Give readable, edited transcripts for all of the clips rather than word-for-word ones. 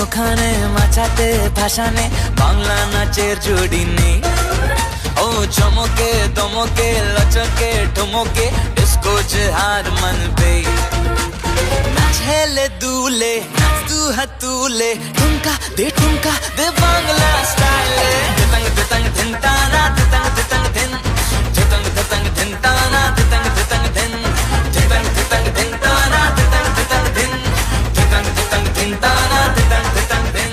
ওখানে মাচাতে ভাসানে বাংলা নাচের জুড়ি নেই। ও চমকে দমকে লচকে ঠুমকে ডিস্কো হার मन पे नाच हेले दूले नाच तू हतूले ठुमका दे बांग्ला स्टाइल दितंग दितंग धिन ताना दितंग दितंग धिन दितंग दितंग धिन ताना दितंग दितंग धिन दितंग दितंग धिन ताना दितंग दितंग धिन दितंग दितंग धिन ताना दितंग दितंग धिन।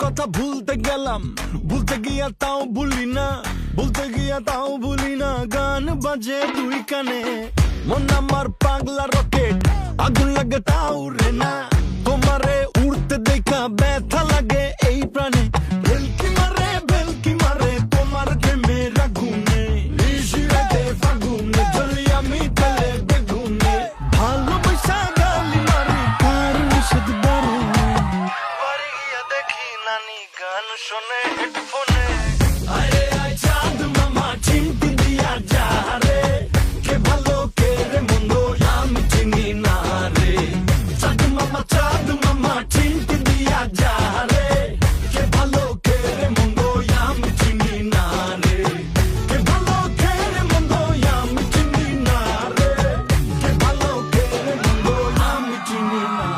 কথা ভুলতে গেলাম ভুলতে গিয়া তাও ভুলি না গান বাজে দুই কানে মন আমার পাগলা রকেট আগুন লাগে তাও রে না তোমারে উড়তে দেখা ব্যথা লাগে এই প্রাণে ভেলকি মারে তোমার প্রেমে রাগুনে নিশিরাতে ফাগুনে জ্বলি আমি তেলে বেগুনে ভালোবাসা গালি মারি কার নিষেধ বারুনে বাড়ি গিয়া দেখি নানি গান শোনে হেডফোনে আরে আয় চাঁদ মামা চিমটি দিয়া যা রে কে ভালো কে রে মন্দ আমি চিনি না রে চাঁদ মামা চিমটি দিয়া যা রে কে ভালো কে রে মন্দ আমি চিনি না রে কে ভালো কে রে মন্দ আমি চিনি না রে কে ভালো কে রে মন্দ আমি চিনি না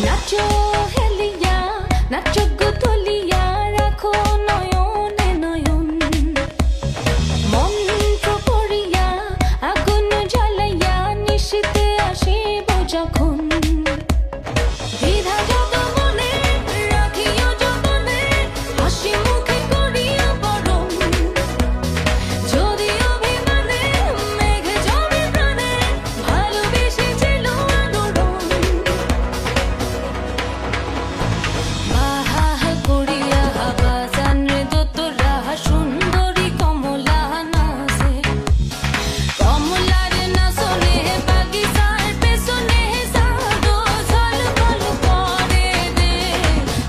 নাচো হেলিয়া নাচো গুতলিয়া রাখো নয়নে নয়ন মন্ত্র পড়িয়া আগুন জ্বালাইয়া নিশীতে আসিব যখন দ্বিধা যত মনে রাখিও যতনে হাসি মুখে করিয়া বরণ যদি অভিমানে মেঘে জমে প্রাণে ভালোবেসেছিল আদরণ বাহা করিয়া বাজান রে দোতরা সুন্দরী কমলা নাচে কমলার নাচনে বাগিচার পেছনে সাদো ঝলমল করে দে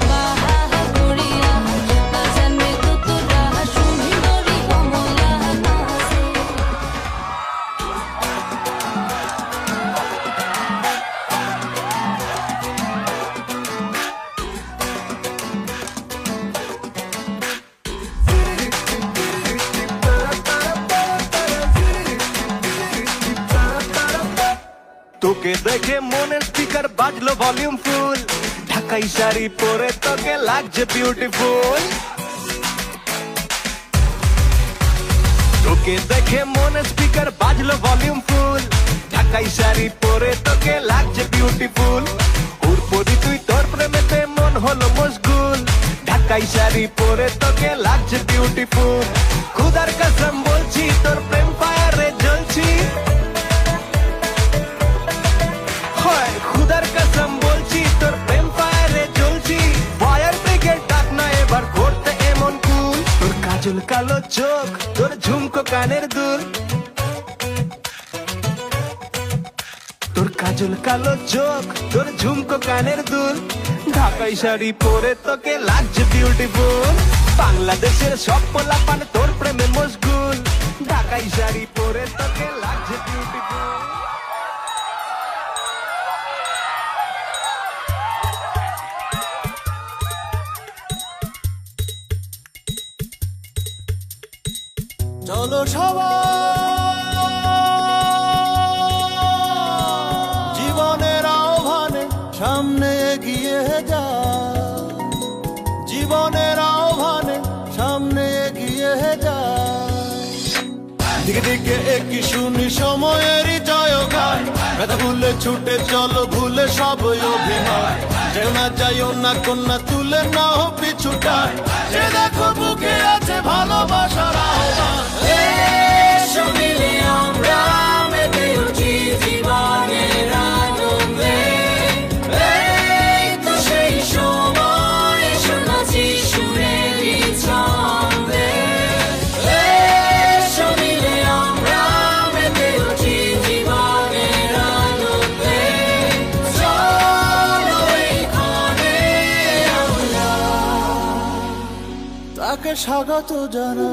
বাহা করিয়া বাজান রে দোতরা সুন্দরী কমলা নাচে তোকে দেখে মনের স্পিকার বাজলো ভলিউম ফুল ঢাকাই শাড়ি পরে তোকে লাগছে বিউটিফুল তোকে দেখে মনের স্পিকার বাজলো ভলিউম ফুল ঢাকাই শাড়ি পরে তোকে লাগছে বিউটিফুল উড়পড়ি তুই তোর প্রেমেতে মন হলো মশগুল ঢাকাই শাড়ি পরে তোকে লাগছে বিউটিফুল খুদার কসম বলছি তোর প্রেম ফায়ারে জ্বলছি হয় কানের দুল, তোর কাজল কালো চোখ, তোর ঝুমকো কানের দুল, ঢাকাই শাড়ি পরে তোকে লাগছে বিউটিফুল। বাংলাদেশের সব পোলাপান তোর প্রেমে মশগুল, ঢাকাই শাড়ি পরে তোকে লাগছে বিউটিফুল। চলো সবাই জীবনের আহ্বানে সামনে এগিয়ে যা, জীবনের আহ্বানে সামনে এগিয়ে যা। দিকে দিকে একই শুনি সময়েরই জয়গান, ব্যথা ভুলে ছুটে চলো ভুলে সব অভিনয়। যেও না যাইও না কন্যা তুলে নাও পিছুটায়, যে দেখো বুকে আছে ভালোবাসার আহ্বান। এসো মিলে আমরা মেতে উঠি জীবনের আনন্দে, এই তো সেই সময় শোনাচ্ছি সুরেরই ছন্দে। এসো মিলে আমরা মেতে উঠি জীবনের আনন্দে, চলো এই ক্ষণে আমরা তাকে স্বাগত জানা।